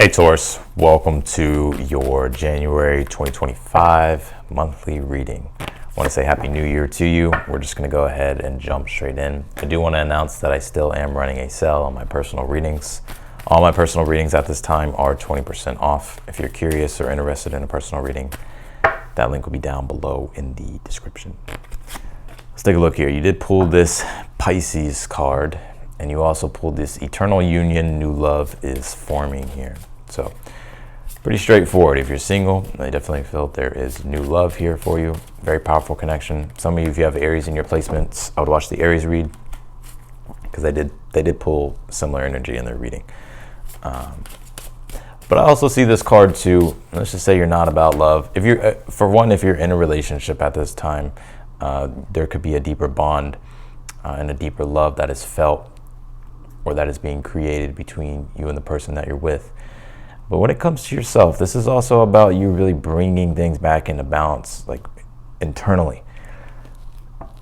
Hey Taurus, welcome to your January 2025 monthly reading. I want to say Happy New Year to you. We're just going to go ahead and jump straight in. I do want to announce that I still am running a sale on my personal readings. All my personal readings at this time are 20% off. If you're curious or interested in a personal reading, that link will be down below in the description. Let's take a look here. You did pull this Pisces card, and you also pulled this Eternal Union, New Love is Forming here. So pretty straightforward. If you're single, I definitely feel there is new love here for you. Very powerful connection. Some of you, if you have Aries in your placements, I would watch the Aries read, because they did pull similar energy in their reading. But I also see this card too. Let's just say you're not about love. If you're, for one, if you're in a relationship at this time, there could be a deeper bond and a deeper love that is felt, or that is being created between you and the person that you're with. But when it comes to yourself, this is also about you really bringing things back into balance, like internally,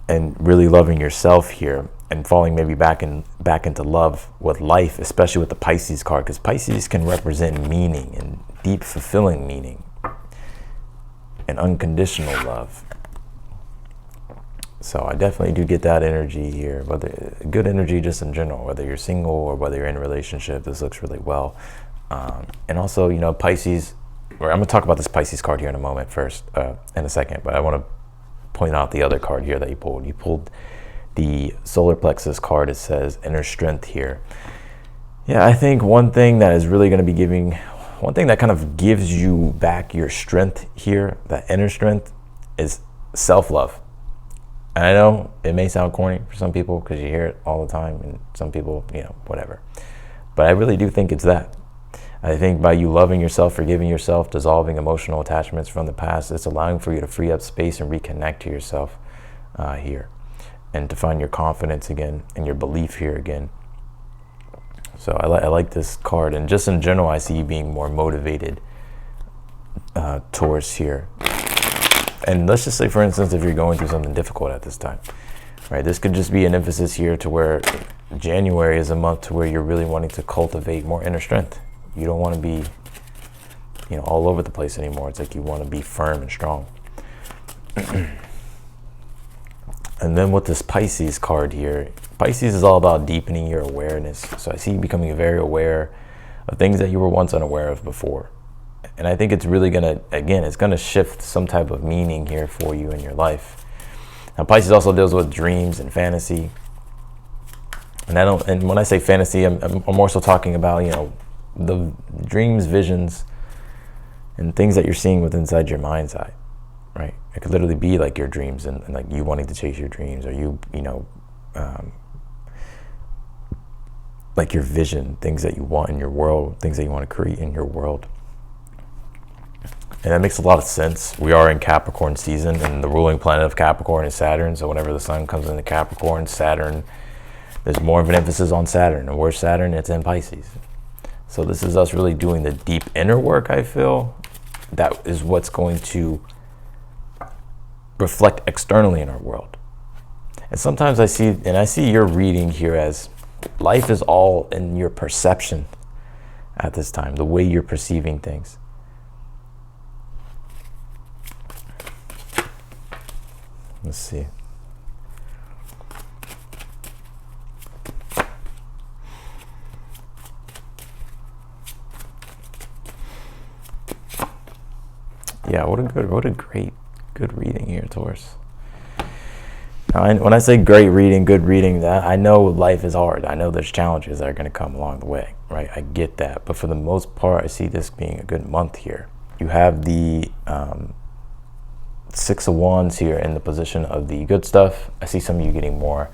and really loving yourself here, and falling maybe back into love with life, especially with the Pisces card, because Pisces can represent meaning and deep, fulfilling meaning and unconditional love. So I definitely do get that energy here, whether good energy just in general, whether you're single or whether you're in a relationship. This looks really well. And also, you know, Pisces, or I'm going to talk about this Pisces card here in a moment first, in a second, but I want to point out the other card here that you pulled. You pulled the solar plexus card. It says inner strength here. Yeah, I think one thing that is really going to be one thing that kind of gives you back your strength here, that inner strength, is self-love. And I know it may sound corny for some people because you hear it all the time, and some people, you know, whatever. But I really do think it's that. I think by you loving yourself, forgiving yourself, dissolving emotional attachments from the past, it's allowing for you to free up space and reconnect to yourself here, and to find your confidence again and your belief here again. So I like this card, and just in general, I see you being more motivated, Taurus here. And let's just say, for instance, if you're going through something difficult at this time, right? This could just be an emphasis here to where January is a month to where you're really wanting to cultivate more inner strength. You don't want to be, you know, all over the place anymore. It's like you want to be firm and strong. And then with this Pisces card here, Pisces is all about deepening your awareness. So I see you becoming very aware of things that you were once unaware of before. And I think it's really it's going to shift some type of meaning here for you in your life. Now, Pisces also deals with dreams and fantasy. And when I say fantasy, I'm more so talking about, you know, the dreams, visions, and things that you're seeing with inside your mind's eye, right? It could literally be like your dreams and like you wanting to chase your dreams, or you know, like your vision, things that you want in your world, things that you want to create in your world. And that makes a lot of sense. We are in Capricorn season, and the ruling planet of Capricorn is Saturn. So whenever the sun comes into Capricorn, Saturn, there's more of an emphasis on Saturn. And where's Saturn? It's in Pisces. So this is us really doing the deep inner work, I feel. That is what's going to reflect externally in our world. And sometimes I see your reading here as life is all in your perception at this time, the way you're perceiving things. Let's see. Yeah, what a great, good reading here, Taurus. Now, when I say great reading, good reading, that I know life is hard. I know there's challenges that are going to come along the way, right? I get that. But for the most part, I see this being a good month here. You have the Six of Wands here in the position of the good stuff. I see some of you getting more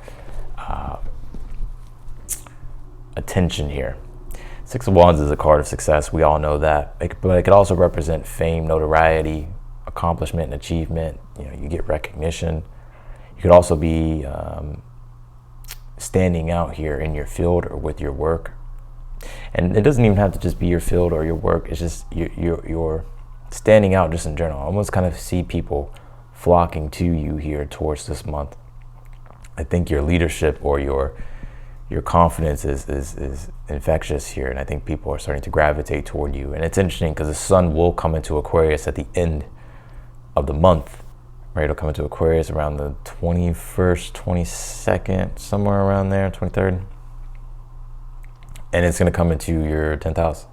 attention here. Six of Wands is a card of success. We all know that. But it could also represent fame, notoriety, accomplishment, and achievement. You know, you get recognition. You could also be standing out here in your field or with your work. And it doesn't even have to just be your field or your work. It's just you're standing out just in general. I almost kind of see people flocking to you here towards this month. I think your leadership or your Your confidence is infectious here, and I think people are starting to gravitate toward you. And it's interesting because the sun will come into Aquarius at the end of the month, right? It'll come into Aquarius around the 21st, 22nd, somewhere around there, 23rd. And it's going to come into your 10th house.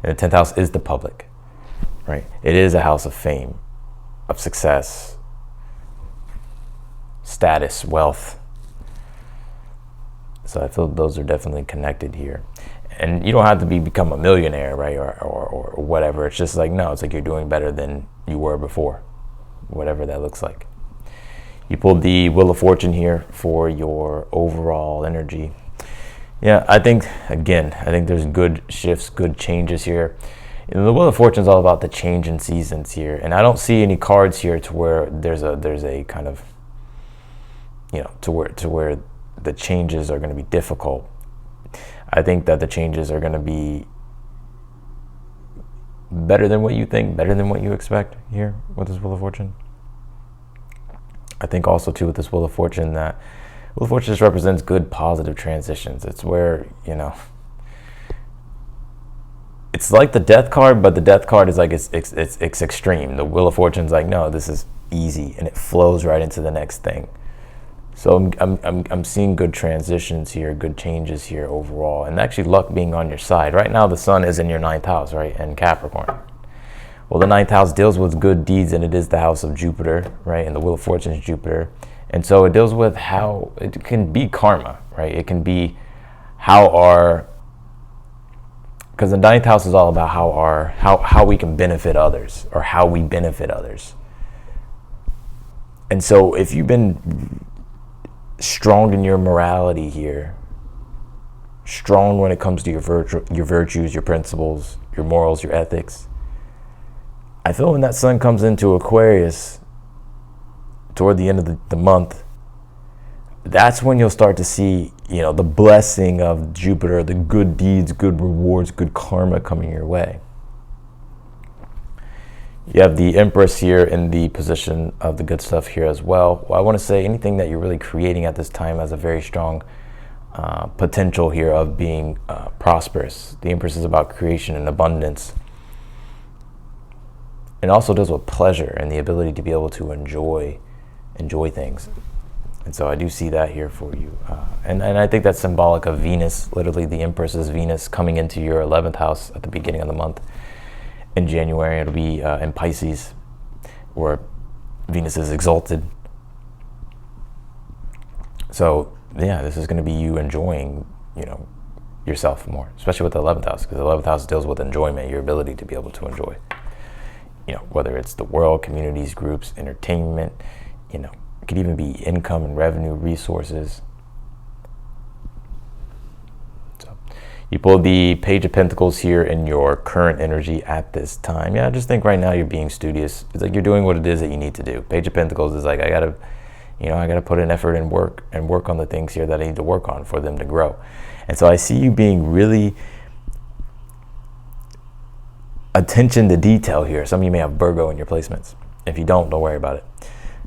And the 10th house is the public, right? It is a house of fame, of success, status, wealth. So I feel those are definitely connected here. And you don't have to become a millionaire, right? Or whatever. It's just like, no, it's like you're doing better than you were before, whatever that looks like. You pulled the Wheel of Fortune here for your overall energy. Yeah, I think there's good shifts, good changes here. You know, the Wheel of Fortune is all about the change in seasons here. And I don't see any cards here to where there's a kind of, you know, to where the changes are going to be difficult. I think that the changes are going to be better than what you think, better than what you expect here with this Wheel of Fortune. I think also too with this Wheel of Fortune that Wheel of Fortune just represents good positive transitions. It's where, you know, it's like the Death card, but the Death card is like it's extreme. The Wheel of Fortune's like, no, this is easy, and it flows right into the next thing. So I'm seeing good transitions here, good changes here overall, and actually luck being on your side. Right now the sun is in your 9th house, right, and Capricorn. Well, the 9th house deals with good deeds, and it is the house of Jupiter, right, and the Wheel of Fortune is Jupiter. And so it deals with how it can be karma, right? It can be because the 9th house is all about how we can benefit others, or how we benefit others. And so if you've been strong in your morality here, strong when it comes to your virtues, your principles, your morals, your ethics, I feel when that sun comes into Aquarius toward the end of the month, that's when you'll start to see, you know, the blessing of Jupiter, the good deeds, good rewards, good karma coming your way. You have the Empress here in the position of the good stuff here as well. Well, I want to say anything that you're really creating at this time has a very strong potential here of being prosperous. The Empress is about creation and abundance. It also deals with pleasure and the ability to be able to enjoy things. And so I do see that here for you. And I think that's symbolic of Venus. Literally, the Empress is Venus coming into your 11th house at the beginning of the month. In January, it'll be in Pisces, where Venus is exalted. So, yeah, this is going to be you enjoying, you know, yourself more, especially with the 11th house, because the 11th house deals with enjoyment, your ability to be able to enjoy, you know, whether it's the world, communities, groups, entertainment, you know, it could even be income and revenue, resources. So you pull the Page of Pentacles here in your current energy at this time. Yeah, I just think right now you're being studious. It's like you're doing what it is that you need to do. Page of Pentacles is like, I gotta put in effort and work on the things here that I need to work on for them to grow. And so I see you being really attention to detail here. Some of you may have Virgo in your placements. If you don't worry about it.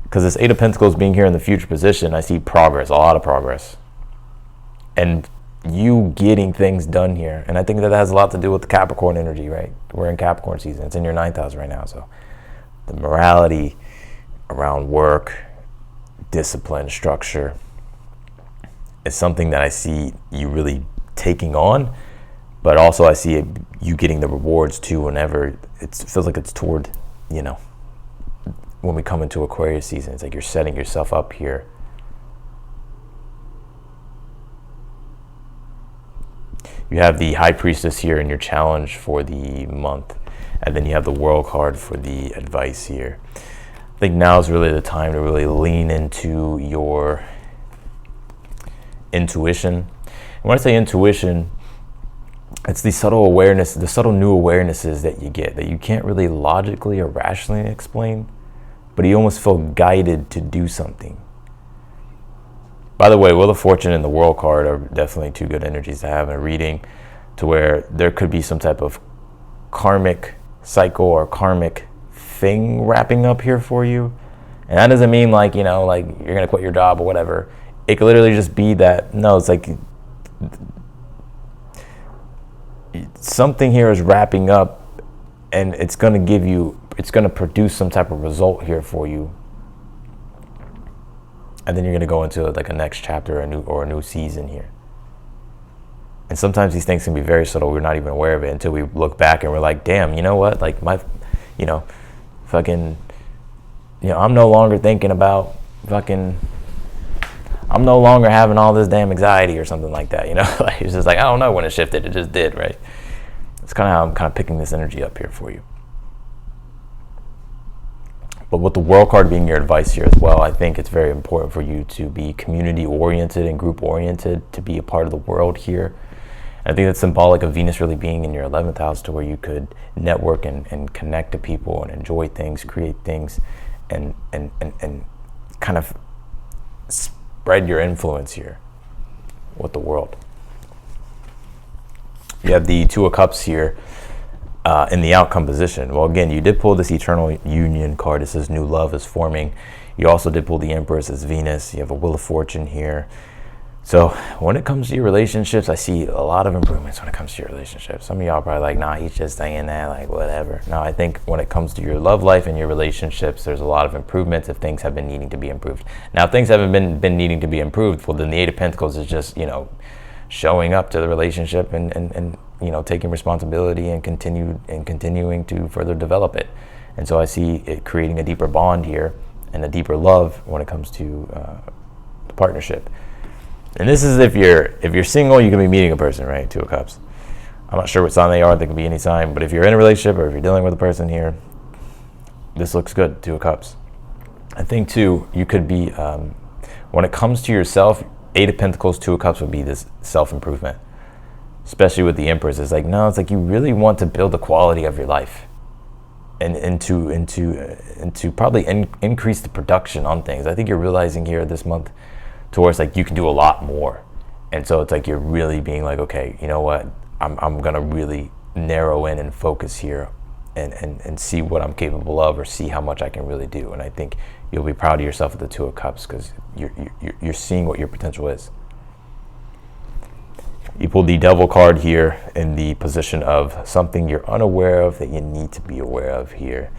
Because this Eight of Pentacles being here in the future position, I see progress, a lot of progress. And you getting things done here. And I think that has a lot to do with the Capricorn energy, right? We're in Capricorn season. It's in your 9th house right now. So the morality around work, discipline, structure is something that I see you really taking on. But also I see you getting the rewards too whenever it feels like it's toward, you know, when we come into Aquarius season. It's like you're setting yourself up here. You have the High Priestess here in your challenge for the month. And then you have the World card for the advice here. I think now is really the time to really lean into your intuition. And when I say intuition, it's the subtle awareness, the subtle new awarenesses that you get that you can't really logically or rationally explain, but you almost feel guided to do something. By the way, Wheel of Fortune and the World card are definitely two good energies to have in a reading, to where there could be some type of karmic cycle or karmic thing wrapping up here for you. And that doesn't mean like, you know, like you're going to quit your job or whatever. It could literally just be that, no, it's like something here is wrapping up, and it's going to produce some type of result here for you. And then you're going to go into like a next chapter, a new season here. And sometimes these things can be very subtle. We're not even aware of it until we look back and we're like, damn, you know what? Like I'm no longer thinking about I'm no longer having all this damn anxiety or something like that, Like, it's just like, I don't know when it shifted, it just did, right? It's kind of how I'm kind of picking this energy up here for you. But with the World card being your advice here as well, I think it's very important for you to be community-oriented and group-oriented, to be a part of the world here. I think that's symbolic of Venus really being in your 11th house, to where you could network and connect to people and enjoy things, create things, and kind of spread your influence here with the world. You have the Two of Cups here in the outcome position. Well, again, you did pull this Eternal Union card. It says new love is forming. You also did pull the Empress as Venus. You have a Wheel of Fortune here. So when it comes to your relationships, I see a lot of improvements when it comes to your relationships. Some of y'all probably like, nah, he's just saying that, like, whatever. No, I think when it comes to your love life and your relationships, there's a lot of improvements if things have been needing to be improved. Now, if things haven't been needing to be improved, well, then the Eight of Pentacles is just, showing up to the relationship and taking responsibility and continuing to further develop it. And so I see it creating a deeper bond here and a deeper love when it comes to the partnership. And this is if you're single, you can be meeting a person, right? Two of Cups. I'm not sure what sign they are. They can be any sign. But if you're in a relationship or if you're dealing with a person here, this looks good. Two of Cups. I think too, you could be when it comes to yourself, Eight of Pentacles, Two of Cups would be this self-improvement, especially with the Empress. It's like you really want to build the quality of your life and to probably increase the production on things. I think you're realizing here this month, Taurus, like you can do a lot more. And so it's like you're really being like, okay, you know what? I'm going to really narrow in and focus here and see what I'm capable of, or see how much I can really do. And I think you'll be proud of yourself with the Two of Cups, because you're seeing what your potential is. You pulled the Devil card here in the position of something you're unaware of that you need to be aware of here.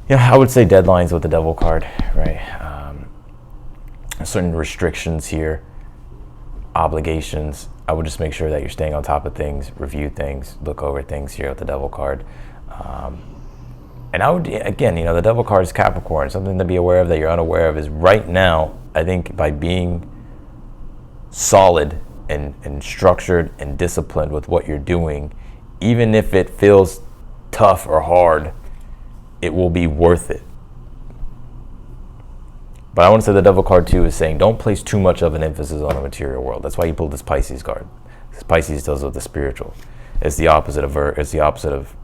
Yeah, I would say deadlines with the Devil card, right? Certain restrictions here, obligations. I would just make sure that you're staying on top of things, review things, look over things here with the Devil card. And I would, again, the Devil card is Capricorn. Something to be aware of that you're unaware of is right now, I think by being solid and structured and disciplined with what you're doing, even if it feels tough or hard, it will be worth it. But I want to say the Devil card too is saying don't place too much of an emphasis on the material world. That's why you pulled this Pisces card. Because Pisces deals with the spiritual. It's the opposite of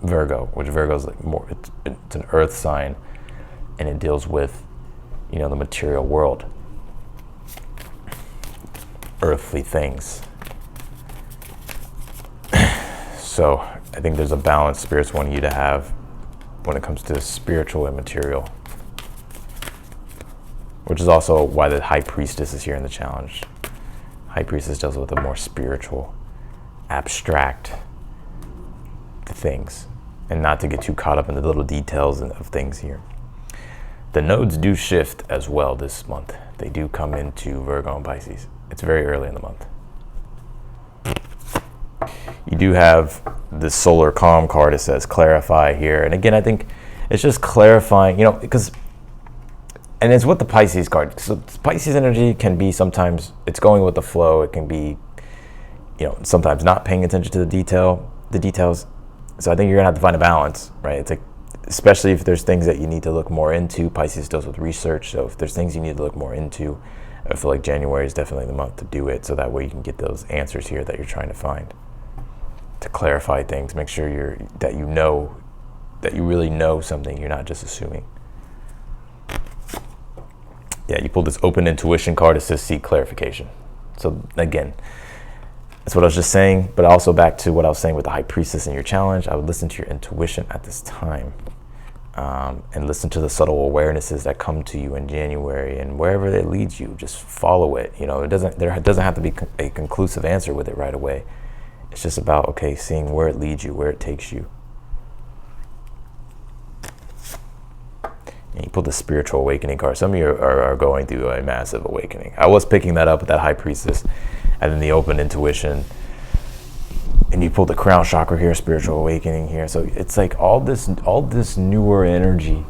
Virgo, which Virgo is like more. It's an Earth sign, and it deals with, the material world, earthly things. So I think there's a balance spirits want you to have when it comes to spiritual and material, which is also why the High Priestess is here in the challenge. High Priestess deals with the more spiritual, abstract things, and not to get too caught up in the little details of things here. The nodes do shift as well this month. They do come into Virgo and Pisces. It's very early in the month. You do have the Solar Calm card. It says clarify here. And again, I think it's just clarifying, because, and it's with the Pisces card. So Pisces energy can be sometimes, it's going with the flow. It can be, sometimes not paying attention to the details. So I think you're gonna have to find a balance, right? It's like, especially if there's things that you need to look more into. Pisces deals with research, so if there's things you need to look more into, I feel like January is definitely the month to do it, so that way you can get those answers here that you're trying to find. To clarify things, make sure that you really know something, you're not just assuming. Yeah, you pulled this Open Intuition card. It says seek clarification. So again, that's what I was just saying, but also back to what I was saying with the High Priestess in your challenge. I would listen to your intuition at this time. and listen to the subtle awarenesses that come to you in January, and wherever it leads you, just follow it. You know, there doesn't have to be a conclusive answer with it right away. It's just about, okay, seeing where it leads you, where it takes you. And you pull the spiritual awakening card. Some of you are going through a massive awakening. I was picking that up with that high priestess, and then the open intuition. And you pull the crown chakra here, spiritual awakening here. So it's like all this newer energy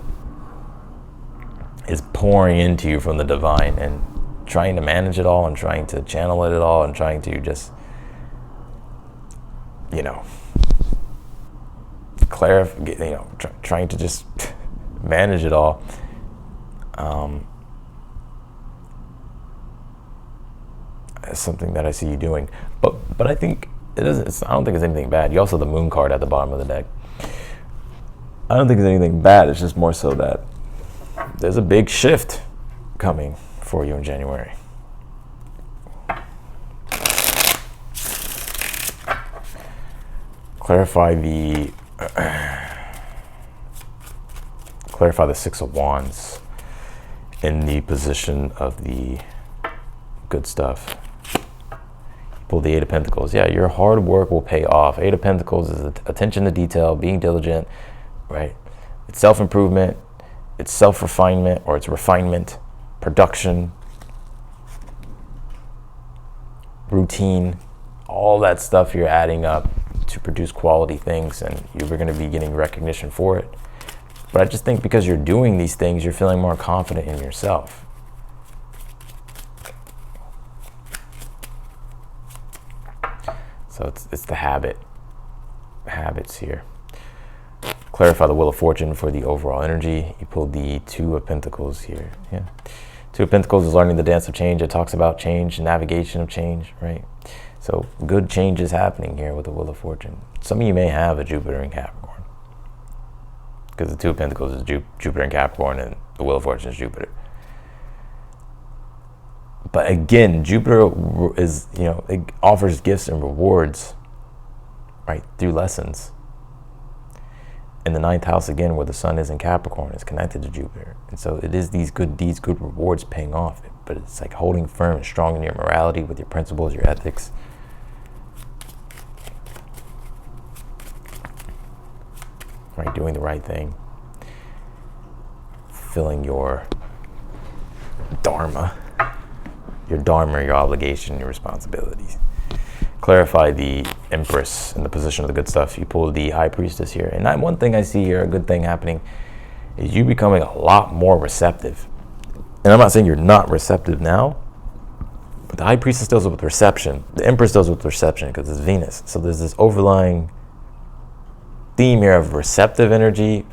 is pouring into you from the divine, and trying to manage it all, and trying to channel it all, and trying to just, you know, clarify, you know, trying to just manage it all. It's something that I see you doing, but I think it doesn't. I don't think it's anything bad. You also have the moon card at the bottom of the deck. I don't think it's anything bad. It's just more so that there's a big shift coming for you in January. Clarify the Six of Wands in the position of the good stuff. Pull the Eight of Pentacles. Yeah, your hard work will pay off. Eight of Pentacles is attention to detail, being diligent, right? It's self-improvement, it's self-refinement, or it's refinement, production, routine, all that stuff you're adding up to produce quality things, and you're going to be getting recognition for it. But I just think because you're doing these things, you're feeling more confident in yourself. So it's the habits here. Clarify the Wheel of Fortune for the overall energy. You pulled the Two of Pentacles here. Yeah, Two of Pentacles is learning the dance of change. It talks about change, navigation of change, right? So good change is happening here with the Wheel of Fortune. Some of you may have a Jupiter in Capricorn, because the Two of Pentacles is Jupiter in Capricorn, and the Wheel of Fortune is Jupiter. But again, Jupiter is, you know, it offers gifts and rewards, right, through lessons. And the 9th house, again, where the sun is in Capricorn, is connected to Jupiter. And so it is these good deeds, good rewards paying off. But it's like holding firm and strong in your morality, with your principles, your ethics. Right, doing the right thing. Fulfilling your dharma, your obligation, your responsibilities. Clarify the Empress in the position of the good stuff. You pull the High Priestess here. And one thing I see here, a good thing happening, is you becoming a lot more receptive. And I'm not saying you're not receptive now, but the High Priestess deals with reception. The Empress deals with reception because it's Venus. So there's this overlying theme here of receptive energy,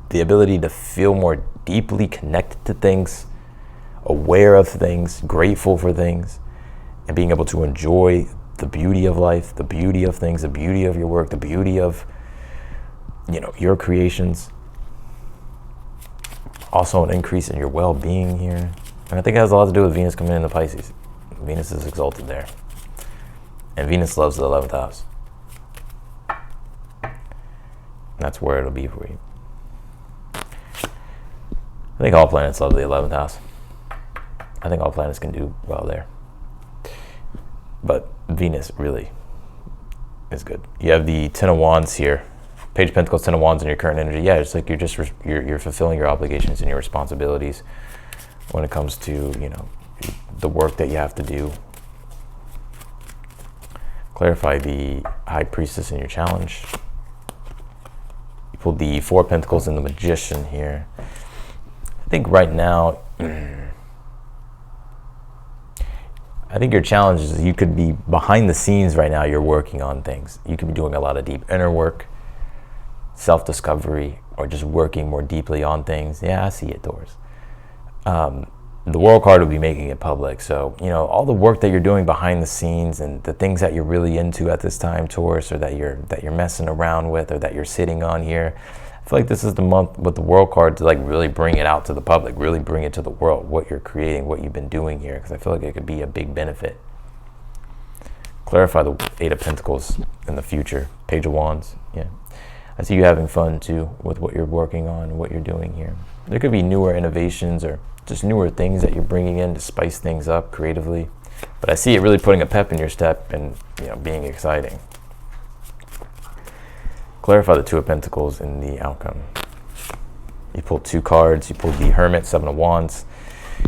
the ability to feel more deeply connected to things, aware of things, grateful for things, and being able to enjoy the beauty of life, the beauty of things, the beauty of your work, the beauty of, you know, your creations. Also an increase in your well-being here. And I think it has a lot to do with Venus coming into Pisces. Venus is exalted there. And Venus loves the 11th house. That's where it'll be for you. I think all planets love the 11th house. I think all planets can do well there. But Venus really is good. You have the Ten of Wands here. Page of Pentacles, Ten of Wands in your current energy. Yeah, it's like you're fulfilling your obligations and your responsibilities when it comes to, you know, the work that you have to do. Clarify the High Priestess in your challenge. You pulled the Four of Pentacles and the Magician here. I think right now, I think your challenge is you could be behind the scenes right now. You're working on things. You could be doing a lot of deep inner work, self-discovery, or just working more deeply on things. Yeah, I see it, Taurus. The World card will be making it public. So, you know, all the work that you're doing behind the scenes and the things that you're really into at this time, Taurus, or that you're messing around with, or that you're sitting on here. I feel like this is the month with the World card to like really bring it out to the public, really bring it to the world, what you're creating, what you've been doing here, because I feel like it could be a big benefit. Clarify the Eight of Pentacles in the future. Page of Wands. Yeah. I see you having fun too with what you're working on, what you're doing here. There could be newer innovations or just newer things that you're bringing in to spice things up creatively. But I see it really putting a pep in your step and, you know, being exciting. Clarify the Two of Pentacles in the outcome. You pulled 2 cards. You pulled the Hermit, 7 of Wands.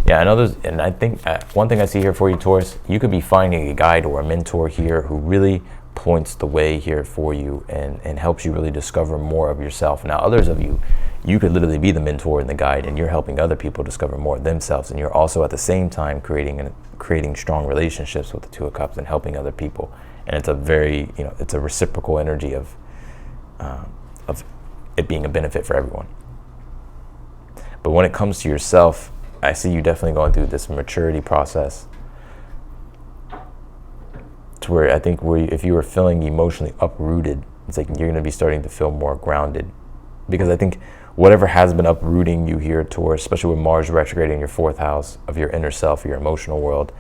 Yeah, I know there's, and I think one thing I see here for you, Taurus, you could be finding a guide or a mentor here who really points the way here for you and helps you really discover more of yourself. Now, others of you, you could literally be the mentor and the guide, and you're helping other people discover more of themselves, and you're also at the same time creating strong relationships with the Two of Cups and helping other people. And it's a very, you know, it's a reciprocal energy of it being a benefit for everyone. But when it comes to yourself, I see you definitely going through this maturity process, to where I think if you were feeling emotionally uprooted, it's like you're going to be starting to feel more grounded. Because I think whatever has been uprooting you here, Taurus, especially with Mars retrograding your 4th house of your inner self, your emotional world,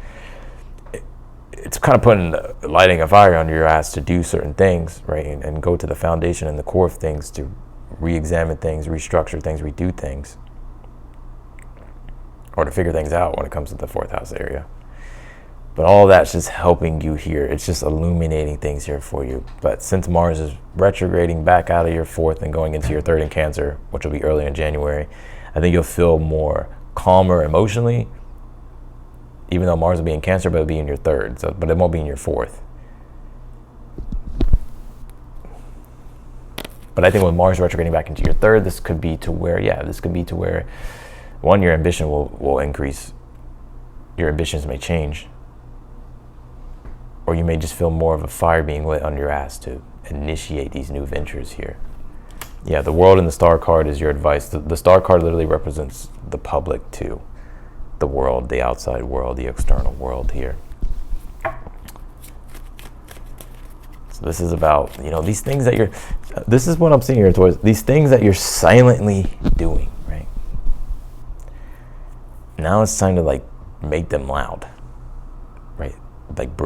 it's kind of lighting a fire under your ass to do certain things, right? And go to the foundation and the core of things, to re-examine things, restructure things, redo things, or to figure things out when it comes to the 4th house area. But all that's just helping you here. It's just illuminating things here for you. But since Mars is retrograding back out of your 4th and going into your 3rd in Cancer, which will be early in January, I think you'll feel more calmer emotionally, even though Mars will be in Cancer, but it'll be in your 3rd. So, but it won't be in your 4th. But I think with Mars retrograding back into your 3rd, this could be to where, one, your ambition will increase. Your ambitions may change. Or you may just feel more of a fire being lit under your ass to initiate these new ventures here. Yeah, the World and the Star card is your advice. The Star card literally represents the public too. The world, the outside world, the external world here. So this is about, you know, these things that this is what I'm seeing here towards, these things that you're silently doing, right? Now it's time to like make them loud, right? Like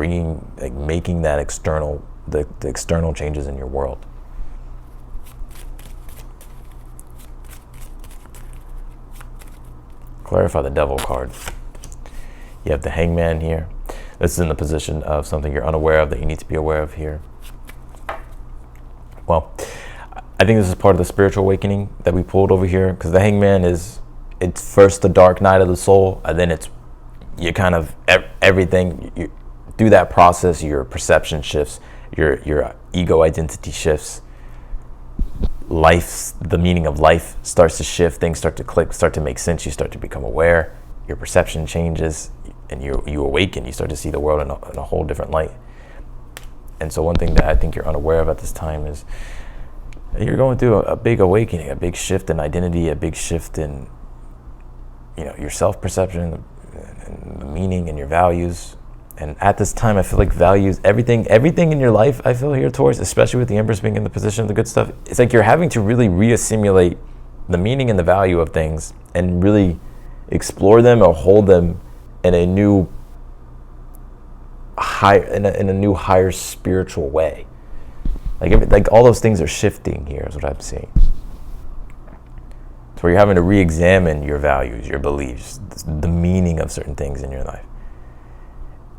making that external, the external changes in your world. Clarify the Devil card. You have the Hangman here. This is in the position of something you're unaware of that you need to be aware of here. Well, I think this is part of the spiritual awakening that we pulled over here, because the Hangman it's first the dark night of the soul, and then it's you kind of everything. You, through that process, your perception shifts, your ego identity shifts. The meaning of life starts to shift. Things start to click, start to make sense. You start to become aware. Your perception changes, and you awaken. You start to see the world in a whole different light. And so one thing that I think you're unaware of at this time is you're going through a big awakening, a big shift in identity, a big shift in, you know, your self-perception and the meaning and your values. And at this time, I feel like values, everything in your life, I feel here towards, especially with the Empress being in the position of the good stuff, it's like you're having to really reassimilate the meaning and the value of things and really explore them or hold them in a new higher spiritual way. Like all those things are shifting here is what I'm seeing. So where you're having to re-examine your values, your beliefs, the meaning of certain things in your life.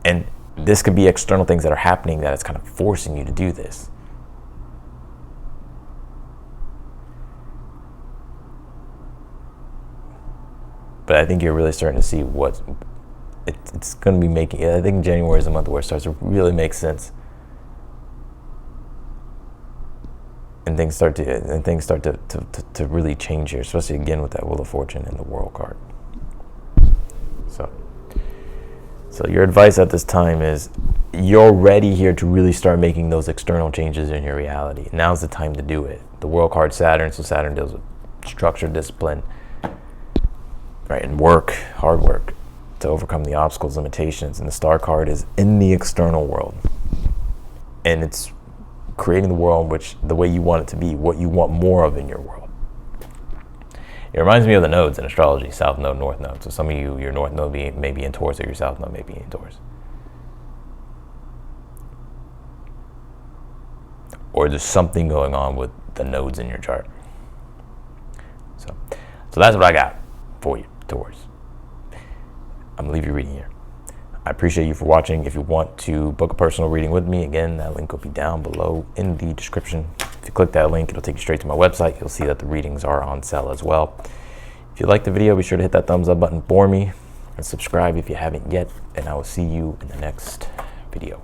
And this could be external things that are happening that it's kind of forcing you to do this. But I think you're really starting to see what it's going to be making. I think January is a month where it starts to really make sense. And things start to really change here, especially again with that Wheel of Fortune and the World card. So your advice at this time is you're ready here to really start making those external changes in your reality. Now's the time to do it. The World card, Saturn, so Saturn deals with structure, discipline, right, and work, hard work to overcome the obstacles, limitations. And the Star card is in the external world. And it's creating the world in which the way you want it to be, what you want more of in your world. It reminds me of the nodes in astrology, South Node, North Node. So some of you, your North Node may be in Taurus, or your South Node may be in Taurus. Or there's something going on with the nodes in your chart. So that's what I got for you, Taurus. I'm gonna leave you reading here. I appreciate you for watching. If you want to book a personal reading with me, again, that link will be down below in the description. If you click that link, it'll take you straight to my website. You'll see that the readings are on sale as well. If you like the video, be sure to hit that thumbs up button for me and subscribe if you haven't yet. And I will see you in the next video.